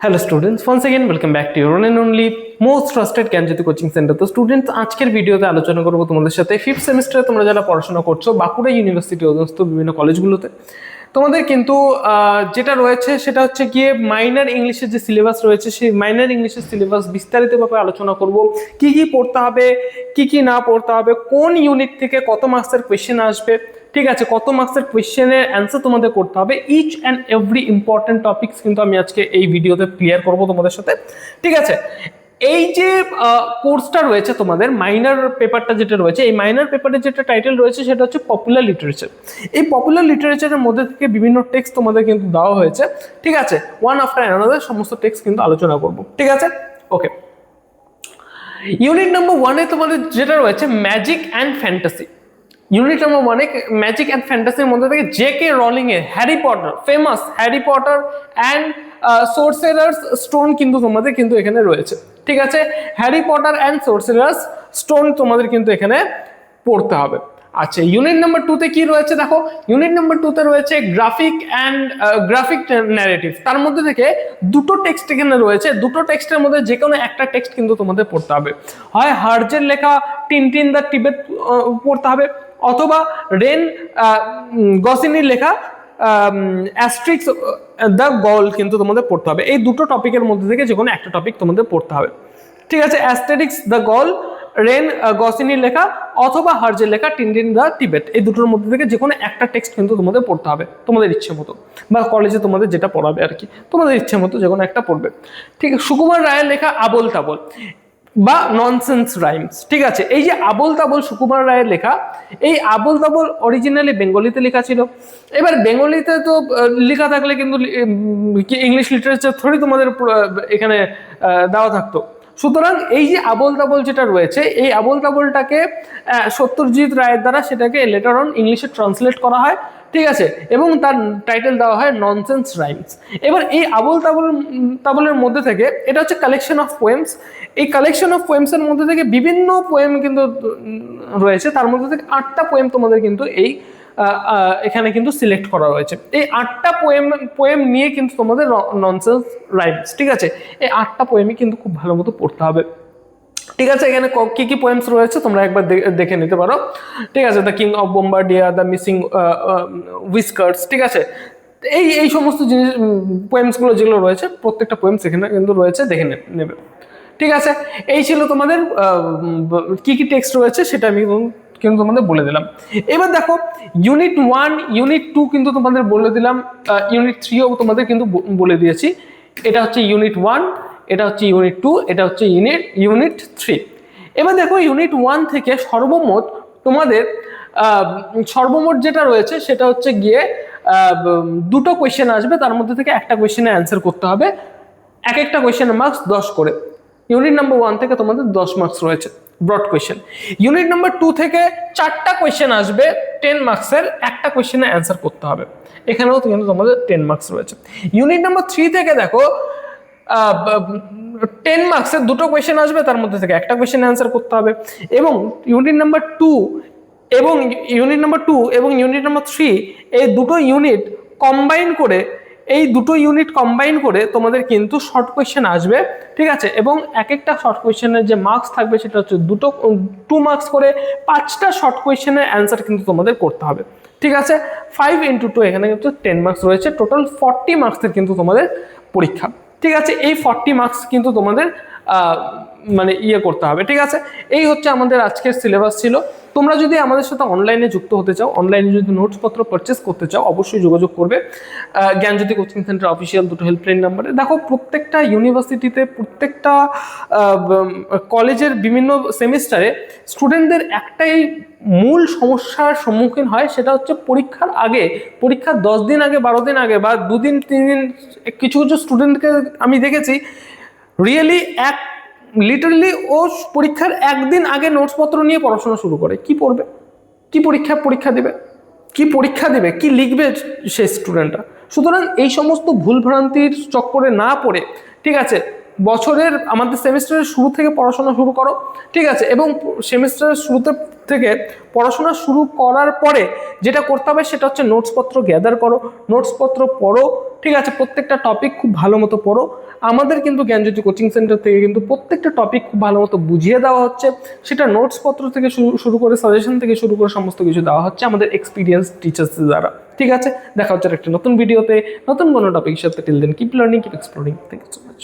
Hello students, once again welcome back to your own and only most trusted Gyanjyoti coaching centre. তো students, আজকের ভিডিওতে আলোচনা করব তোমাদের সাথে ফিফথ সেমিস্টারে তোমরা যারা পড়াশোনা করছো বাঁকুড়া ইউনিভার্সিটি অধীনস্থ বিভিন্ন কলেজগুলোতে তোমাদের কিন্তু যেটা রয়েছে সেটা হচ্ছে গিয়ে মাইনর ইংলিশের যে সিলেবাস রয়েছে সেই মাইনর ইংলিশের সিলেবাস বিস্তারিতভাবে আলোচনা করব। কি কি পড়তে হবে, কি কি না পড়তে হবে, কোন ইউনিট থেকে কত মার্কসের কোয়েশ্চেন আসবে, ঠিক আছে, কত মার্কসের কোয়েশ্চেনের অ্যান্সার তোমাদের করতে হবে, each and every important topics কিন্তু আমি আজকে এই ভিডিওতে ক্লিয়ার করব তোমাদের সাথে। ঠিক আছে, এই যে কোর্সটা রয়েছে তোমাদের মাইনর পেপারটা যেটা রয়েছে, এই মাইনর পেপারের যেটা টাইটেল রয়েছে সেটা হচ্ছে পপুলার লিটারেচার। এই পপুলার লিটারেচারের মধ্যে থেকে বিভিন্ন টেক্সট তোমাদের কিন্তু দেওয়া হয়েছে। ঠিক আছে, ওয়ান আফটার অ্যানাদার সমস্ত টেক্সট কিন্তু আলোচনা করব। ঠিক আছে, ওকে। ইউনিট নাম্বার 1-এ তোমাদের যেটা রয়েছে magic and fantasy. Unit number 1-এ ম্যাজিক অ্যান্ড ফ্যান্টাসির মধ্যে থেকে জে.কে রলিং এর Harry Potter, famous Harry Potter and sorcerer's stone কিন্তু তোমাদের কিন্তু এখানে রয়েছে। ঠিক আছে, Harry Potter and sorcerer's stone তোমাদের কিন্তু এখানে পড়তে হবে। আচ্ছা, ইউনিট নাম্বার 2-তে কি রয়েছে দেখো, ইউনিট নাম্বার 2-তে রয়েছে গ্রাফিক অ্যান্ড গ্রাফিক ন্যারেটিভ। তার মধ্যে থেকে দুটো টেক্সট এখানে রয়েছে, দুটো টেক্সটের মধ্যে যে কোনো একটা টেক্সট কিন্তু তোমাদের পড়তে হবে। হয় হার্জের লেখা টিনটিন দ্য টিবেট পড়তে হবে, অথবা রেন গসিনির লেখা অ্যাস্ট্রিক্স দ্য গল কিন্তু তোমাদের পড়তে হবে। এই দুটো টপিকের মধ্যে থেকে যে কোনো একটা টপিক তোমাদের পড়তে হবে। ঠিক আছে, অ্যাস্টেরিক্স দ্য গল, রেন গসিনির লেখা অথবা হার্জের লেখা টিনটিন দ্য টিবেট, এই দুটোর মধ্যে থেকে যে কোনো একটা টেক্সট কিন্তু তোমাদের পড়তে হবে তোমাদের ইচ্ছে মতো, বা কলেজে তোমাদের যেটা পড়াবে আর কি, তোমাদের ইচ্ছে মতো যে কোনো একটা পড়বে। ঠিক আছে, সুকুমার রায়ের লেখা আবোল তাবোল বা ননসেন্স রাইমস। ঠিক আছে, এই যে আবোল তাবোল সুকুমার রায়ের লেখা, এই আবোল তাবোল অরিজিনালি বেঙ্গলিতে লেখা ছিল। এবার বেঙ্গলিতে তো লেখা থাকলে কিন্তু ইংলিশ লিটারেচার থোড়ি তোমাদের এখানে দেওয়া থাকতো। সুতরাং এই যে আবোল তাবোল যেটা রয়েছে, এই আবোল তাবোলটাকে সত্যজিৎ রায়ের দ্বারা সেটাকে লেটার অন ইংলিশে ট্রান্সলেট করা হয়। ঠিক আছে, এবং তার টাইটেল দেওয়া হয় ননসেন্স রাইমস। এবার এই আবোল তাবোলের মধ্যে থেকে, এটা হচ্ছে কালেকশন অফ পোয়েমস, এই কালেকশন অফ পোয়েমসের মধ্যে থেকে বিভিন্ন পোয়েম কিন্তু রয়েছে, তার মধ্যে থেকে 8টা পোয়েম তোমাদের কিন্তু এই এখানে কিন্তু সিলেক্ট করা রয়েছে। এই 8টা পোয়েম নিয়ে কিন্তু তোমাদের ননসেন্স রাইমস। ঠিক আছে, এই 8টা পোয়েমই কিন্তু খুব ভালো মতো পড়তে হবে। ঠিক আছে, এখানে কি কি পোয়েমস রয়েছে তোমরা একবার দেখে নিতে পারো। ঠিক আছে, the king of Bombardia, the missing whiskers. ঠিক আছে, এই সমস্ত জিনিস পোয়েমসগুলো যেগুলো রয়েছে প্রত্যেকটা পোয়েমস এখানে কিন্তু রয়েছে, দেখে নেবে। ঠিক আছে, এই ছিল তোমাদের কি কি টেক্সট রয়েছে সেটা আমি কিন্তু তোমাদের বলে দিলাম। এবার দেখো, ইউনিট 1, ইউনিট 2 কিন্তু তোমাদের বলে দিলাম, ইউনিট 3ও তোমাদের কিন্তু বলে দিয়েছি। এটা হচ্ছে ইউনিট 1, এটা হচ্ছে ইউনিট 2, এটা হচ্ছে ইউনিট 3। এবার দেখো, ইউনিট 1 থেকে সর্বমোট যেটা রয়েছে সেটা হচ্ছে গিয়ে দুটো কোয়েশ্চেন আসবে, তার মধ্যে থেকে একটা কোয়েশ্চেনে অ্যান্সার করতে হবে। এক একটা কোয়েশ্চেনের মার্কস 10 করে। ইউনিট নাম্বার 1 থেকে তোমাদের 10 মার্কস রয়েছে ব্রড কোয়েশ্চেন। ইউনিট নাম্বার 2 থেকে 4টা কোয়েশ্চেন আসবে 10 মার্কসের, একটা কোয়েশ্চেনে অ্যান্সার করতে হবে, এখানেও কিন্তু তোমাদের 10 মার্কস রয়েছে। ইউনিট নাম্বার 3 থেকে দেখো 10 মার্কসের দুটো কোয়েশ্চেন আসবে, তার মধ্যে থেকে একটা কোয়েশ্চেন অ্যান্সার করতে হবে। এবং ইউনিট নাম্বার 2 এবং ইউনিট নাম্বার 3 এই দুটো ইউনিট কম্বাইন করে তোমাদের কিন্তু শর্ট কোয়েশ্চেন আসবে। ঠিক আছে, এবং এক একটা শর্ট কোয়েশ্চেনের যে মার্কস থাকবে সেটা হচ্ছে 2 মার্কস করে। 5টা শর্ট কোয়েশ্চেনের অ্যান্সার কিন্তু তোমাদের করতে হবে। ঠিক আছে, 5 × 2 এখানে কিন্তু 10 মার্কস রয়েছে, টোটাল 40 মার্কসের কিন্তু তোমাদের পরীক্ষা। ঠিক আছে, এই 40 মার্কস কিন্তু তোমাদের মানে করতে হবে। ঠিক আছে, এই হচ্ছে আমাদের আজকের সিলেবাস ছিল। তোমরা যদি আমাদের সাথে অনলাইনে যুক্ত হতে চাও, অনলাইনে যদি নোটসপত্র পারচেস করতে চাও, অবশ্যই যোগাযোগ করবে জ্ঞানজ্যোতি কোচিং সেন্টার অফিসিয়াল দুটো হেল্পলাইন নাম্বারে। দেখো, প্রত্যেকটা ইউনিভার্সিটিতে, প্রত্যেকটা কলেজের বিভিন্ন সেমিস্টারে স্টুডেন্টদের একটাই মূল সমস্যার সম্মুখীন হয়, সেটা হচ্ছে পরীক্ষার আগে, পরীক্ষার 10 দিন আগে, 12 দিন আগে বা 2 দিন 3 দিন কিছু স্টুডেন্টকে আমি দেখেছি রিয়েলি লিটারালি ও পরীক্ষার একদিন আগে নোটসপত্র নিয়ে পড়াশোনা শুরু করে। কি পড়বে, কি পরীক্ষা দেবে, কি লিখবে সেই স্টুডেন্টরা। সুতরাং এই সমস্ত ভুলভ্রান্তির চক্করে না পড়ে, ঠিক আছে, বছরের আমাদের সেমিস্টারের শুরু থেকে পড়াশোনা শুরু করো, ঠিক আছে, এবং সেমিস্টারের শুরুতে থেকে পড়াশোনা শুরু করার পরে যেটা করতে হবে সেটা হচ্ছে নোটসপত্র গ্যাদার করো, নোটসপত্র পড়ো, ঠিক আছে, প্রত্যেকটা টপিক খুব ভালো মতো পড়ো। আমাদের কিন্তু জ্ঞানজ্যোতি কোচিং সেন্টার থেকে কিন্তু প্রত্যেকটা টপিক খুব ভালো মতো বুঝিয়ে দেওয়া হচ্ছে, সেটা নোটসপত্র থেকে শুরু করে সাজেশন থেকে শুরু করে সমস্ত কিছু দেওয়া হচ্ছে আমাদের এক্সপিরিয়েন্স টিচার্স দ্বারা। ঠিক আছে, দেখা হচ্ছে একটা নতুন ভিডিওতে নতুন কোনো টপিকের সাথে। Till then keep learning, keep exploring. Thank you so much.